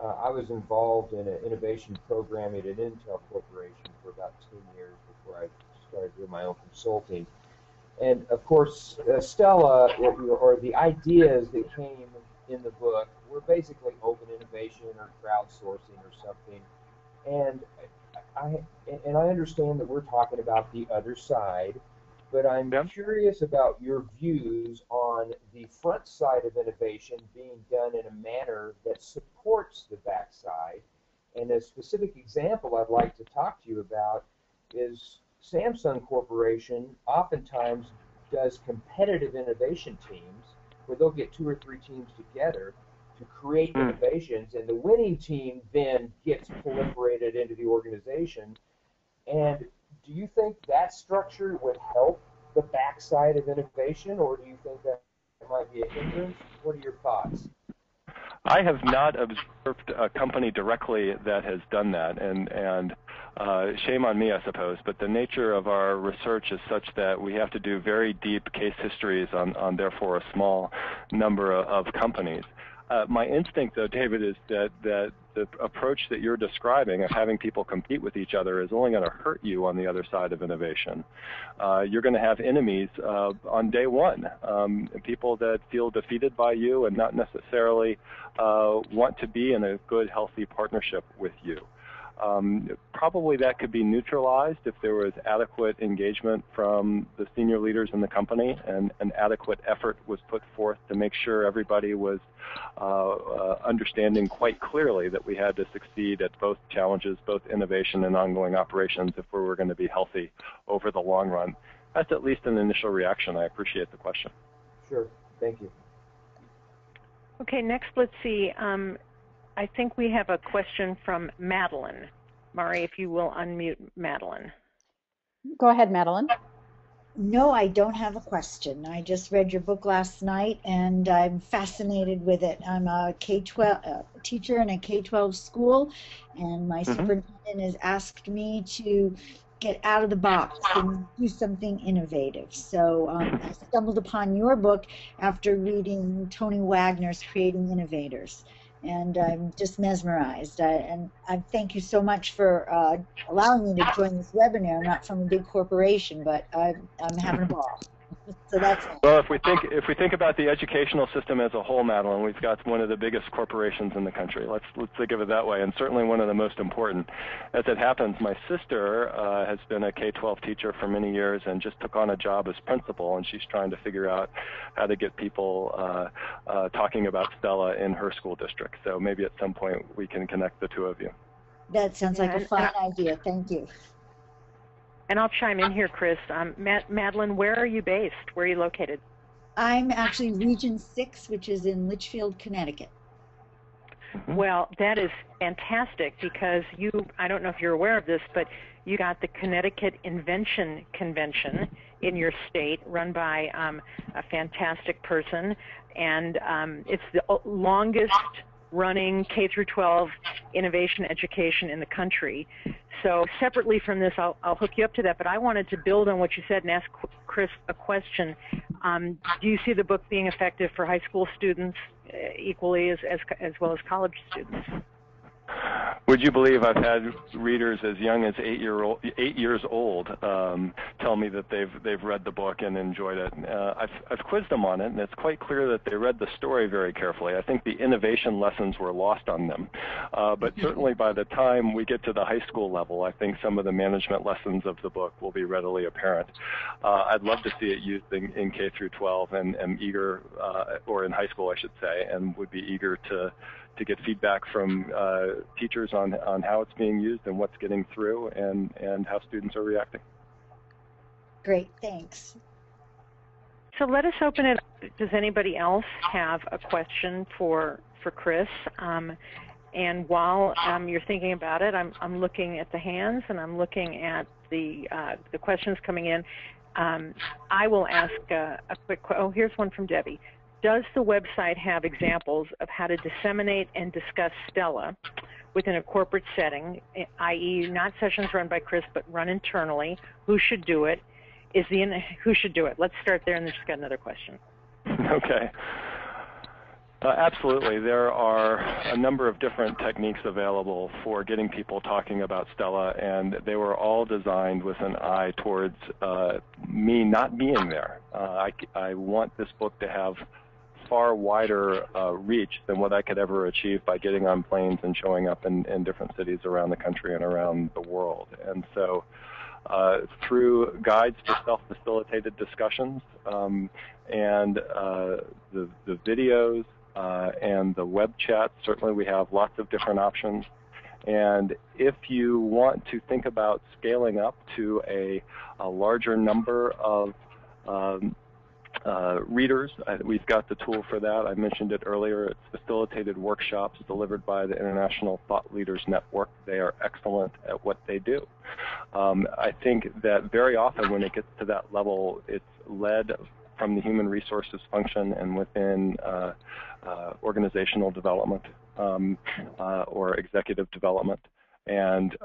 S6: I was involved in an innovation program at an Intel corporation for about 10 years before I started doing my own consulting. And of course, Stella, or the ideas that came in the book were basically open innovation or crowdsourcing or something. And I understand that we're talking about the other side, but I'm curious about your views on the front side of innovation being done in a manner that supports the backside. And a specific example I'd like to talk to you about is Samsung Corporation oftentimes does competitive innovation teams where they'll get 2 or 3 teams together to create innovations, and the winning team then gets proliferated into the organization. And do you think that structure would help the backside of innovation, or do you think that might be a hindrance? What are your thoughts?
S2: I have not observed a company directly that has done that, and shame on me, I suppose, but the nature of our research is such that we have to do very deep case histories on therefore a small number of companies. My instinct, though, David, is that the approach that you're describing of having people compete with each other is only going to hurt you on the other side of innovation. You're going to have enemies on day one, people that feel defeated by you and not necessarily want to be in a good, healthy partnership with you. Probably that could be neutralized if there was adequate engagement from the senior leaders in the company and an adequate effort was put forth to make sure everybody was understanding quite clearly that we had to succeed at both challenges, both innovation and ongoing operations, if we were going to be healthy over the long run. That's at least an initial reaction. I appreciate the question.
S6: Sure. Thank you.
S1: Okay, next let's see. I think we have a question from Madeline. Mari, if you will unmute Madeline.
S5: Go ahead, Madeline.
S7: No, I don't have a question. I just read your book last night, and I'm fascinated with it. I'm a K-12 teacher in a K-12 school, and my superintendent has asked me to get out of the box and do something innovative. So I stumbled upon your book after reading Tony Wagner's Creating Innovators. And I'm just mesmerized. And I thank you so much for allowing me to join this webinar. I'm not from a big corporation, but I'm having a ball. So that's it.
S2: Well, if we think about the educational system as a whole, Madeline, we've got one of the biggest corporations in the country. Let's think of it that way, and certainly one of the most important. As it happens, my sister has been a K-12 teacher for many years and just took on a job as principal, and she's trying to figure out how to get people talking about Stella in her school district. So maybe at some point we can connect the two of you.
S7: That sounds like a fun idea. Thank you.
S1: And I'll chime in here, Chris. Madeline, where are you based? Where are you located?
S7: I'm actually Region 6, which is in Litchfield, Connecticut.
S1: Well, that is fantastic because I don't know if you're aware of this, but you got the Connecticut Invention Convention in your state run by a fantastic person, and it's the longest running K-12 innovation education in the country. So separately from this, I'll hook you up to that, but I wanted to build on what you said and ask Chris a question. Do you see the book being effective for high school students equally as well as college students?
S2: Would you believe I've had readers as young as 8 years old tell me that they've read the book and enjoyed it. I've quizzed them on it, and it's quite clear that they read the story very carefully. I think the innovation lessons were lost on them. But certainly by the time we get to the high school level, I think some of the management lessons of the book will be readily apparent. I'd love to see it used in K through 12 and am eager, or in high school I should say, and would be eager to get feedback from teachers on how it's being used and what's getting through and how students are reacting.
S7: Great, thanks.
S1: So let us open it up. Does anybody else have a question for Chris? And while you're thinking about it, I'm looking at the hands and I'm looking at the questions coming in. I will ask a quick. Oh, here's one from Debbie. Does the website have examples of how to disseminate and discuss Stella within a corporate setting, i.e., not sessions run by Chris, but run internally? Who should do it? Who should do it? Let's start there, and then just got another question.
S2: Okay. Absolutely. There are a number of different techniques available for getting people talking about Stella, and they were all designed with an eye towards me not being there. I want this book to have far wider reach than what I could ever achieve by getting on planes and showing up in different cities around the country and around the world. And so through guides for self-facilitated discussions and the videos and the web chat, certainly we have lots of different options. And if you want to think about scaling up to a larger number of readers, we've got the tool for that. I mentioned it earlier. It's facilitated workshops delivered by the International Thought Leaders Network. They are excellent at what they do. I think that very often when it gets to that level, it's led from the human resources function and within organizational development or executive development. And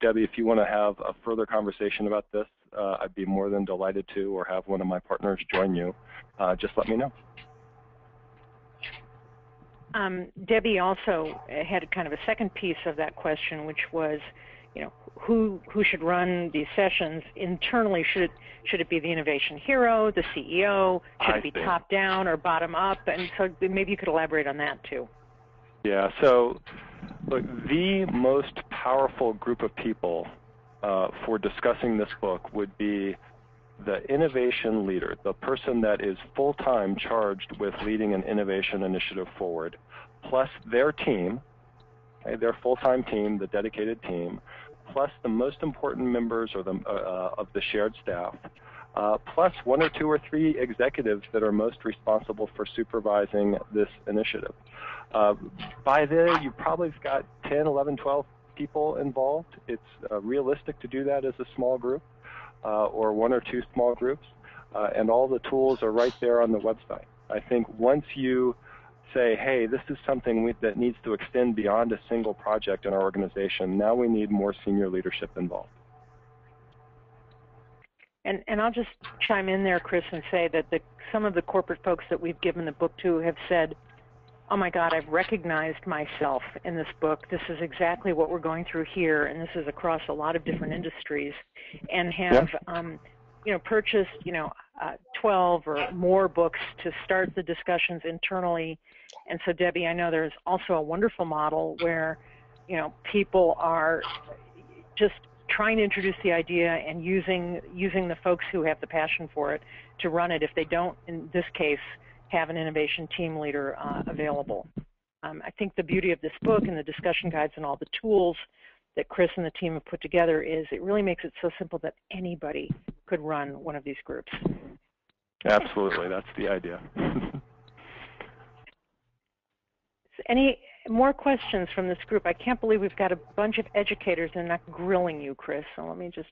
S2: Debbie, if you want to have a further conversation about this, I'd be more than delighted to, or have one of my partners join you. Just let me know.
S1: Debbie also had kind of a second piece of that question, which was, you know, who should run these sessions internally? Should it be the innovation hero, the CEO? Should it be top down or bottom up? And so maybe you could elaborate on that too.
S2: Yeah. So, look, the most powerful group of people for discussing this book would be the innovation leader, the person that is full-time charged with leading an innovation initiative forward, plus their team, okay, their full-time team, the dedicated team, plus the most important members or of the shared staff, plus one or two or three executives that are most responsible for supervising this initiative. By then, you probably have got 10, 11, 12 people involved. It's realistic to do that as a small group or one or two small groups, and all the tools are right there on the website. I think once you say, hey, this is something that needs to extend beyond a single project in our organization, now we need more senior leadership involved.
S1: And I'll just chime in there, Chris, and say that some of the corporate folks that we've given the book to have said, oh my God, I've recognized myself in this book. This is exactly what we're going through here, and this is across a lot of different industries, and have purchased 12 or more books to start the discussions internally. And so, Debbie, I know there's also a wonderful model where people are just trying to introduce the idea and using the folks who have the passion for it to run it if they don't, in this case, have an innovation team leader available. I think the beauty of this book and the discussion guides and all the tools that Chris and the team have put together is it really makes it so simple that anybody could run one of these groups.
S2: Absolutely, that's the idea.
S1: Any more questions from this group? I can't believe we've got a bunch of educators and not grilling you, Chris. So let me just.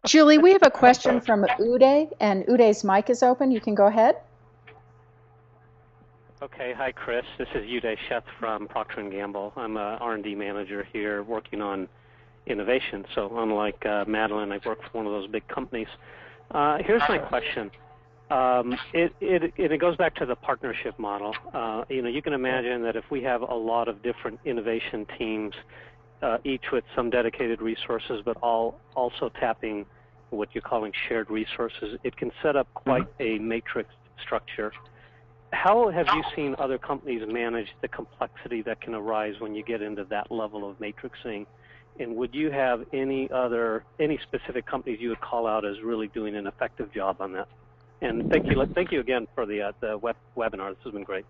S5: Julie, we have a question from Uday, and Uday's mic is open. You can go ahead.
S8: Okay, hi Chris. This is Uday Sheth from Procter & Gamble. I'm a R&D manager here working on innovation. So unlike Madeline, I work for one of those big companies. Here's my question. It goes back to the partnership model. You can imagine that if we have a lot of different innovation teams, each with some dedicated resources, but also tapping what you're calling shared resources, it can set up quite a matrix structure. How have you seen other companies manage the complexity that can arise when you get into that level of matrixing? And would you have any specific companies you would call out as really doing an effective job on that? And thank you again for the webinar. This has been great.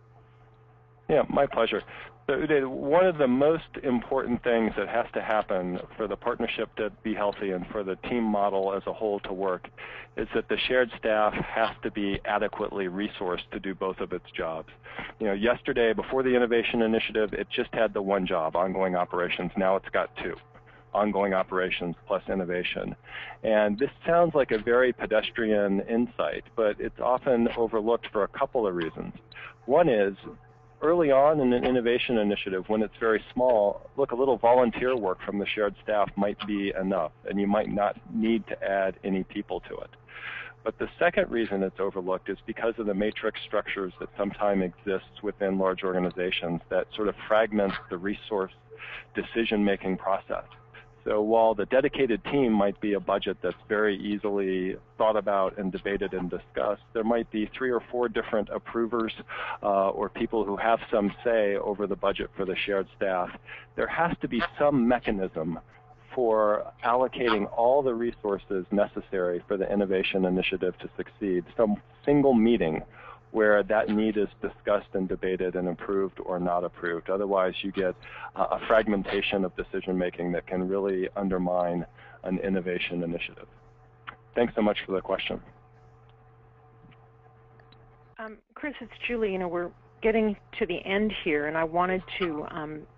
S2: Yeah, my pleasure. So, one of the most important things that has to happen for the partnership to be healthy and for the team model as a whole to work is that the shared staff has to be adequately resourced to do both of its jobs. Yesterday, before the Innovation Initiative, it just had the one job, ongoing operations. Now it's got two, ongoing operations plus innovation. And this sounds like a very pedestrian insight, but it's often overlooked for a couple of reasons. One is, early on in an innovation initiative, when it's very small, look, a little volunteer work from the shared staff might be enough, and you might not need to add any people to it. But the second reason it's overlooked is because of the matrix structures that sometimes exist within large organizations that sort of fragment the resource decision-making process. So while the dedicated team might be a budget that's very easily thought about and debated and discussed, there might be 3 or 4 different approvers or people who have some say over the budget for the shared staff. There has to be some mechanism for allocating all the resources necessary for the innovation initiative to succeed, some single meeting where that need is discussed and debated and approved or not approved. Otherwise, you get a fragmentation of decision-making that can really undermine an innovation initiative. Thanks so much for the question.
S1: Chris, it's Julie. We're getting to the end here, and I wanted to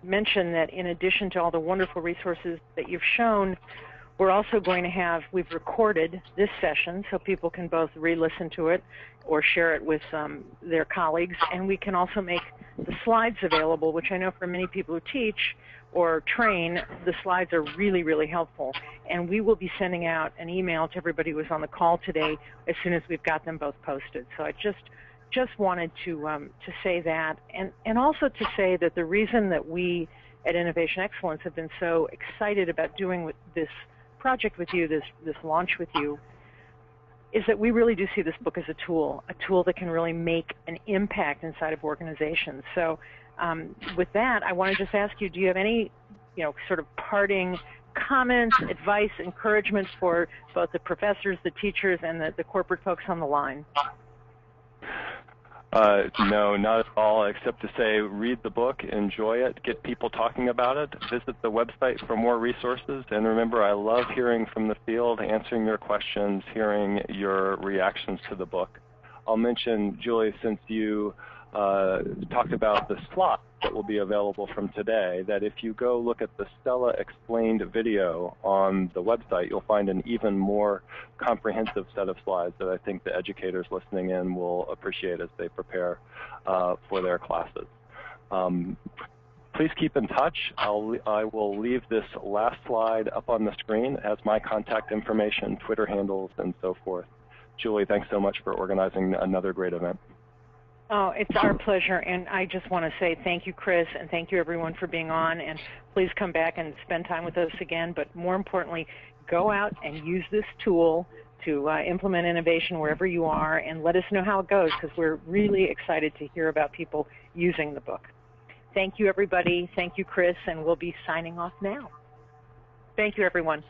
S1: mention that in addition to all the wonderful resources that you've shown, we're also going to have, we've recorded this session so people can both re-listen to it or share it with their colleagues, and we can also make the slides available, which I know for many people who teach or train, the slides are really, really helpful. And we will be sending out an email to everybody who was on the call today as soon as we've got them both posted. So I just wanted to say that, and also to say that the reason that we at Innovation Excellence have been so excited about doing this project with you, this launch with you, is that we really do see this book as a tool that can really make an impact inside of organizations. So with that, I want to just ask you, do you have any sort of parting comments, advice, encouragement for both the professors, the teachers, and the corporate folks on the line?
S2: No, not at all, except to say read the book, enjoy it, get people talking about it, visit the website for more resources, and remember, I love hearing from the field, answering your questions, hearing your reactions to the book. I'll mention, Julie, since you talked about the slot that will be available from today, that if you go look at the Stella Explained video on the website, you'll find an even more comprehensive set of slides that I think the educators listening in will appreciate as they prepare for their classes. Please keep in touch. I will leave this last slide up on the screen. It has my contact information, Twitter handles, and so forth. Julie, thanks so much for organizing another great event.
S1: Oh, it's our pleasure, and I just want to say thank you, Chris, and thank you, everyone, for being on, and please come back and spend time with us again, but more importantly, go out and use this tool to implement innovation wherever you are, and let us know how it goes, because we're really excited to hear about people using the book. Thank you, everybody. Thank you, Chris, and we'll be signing off now. Thank you, everyone.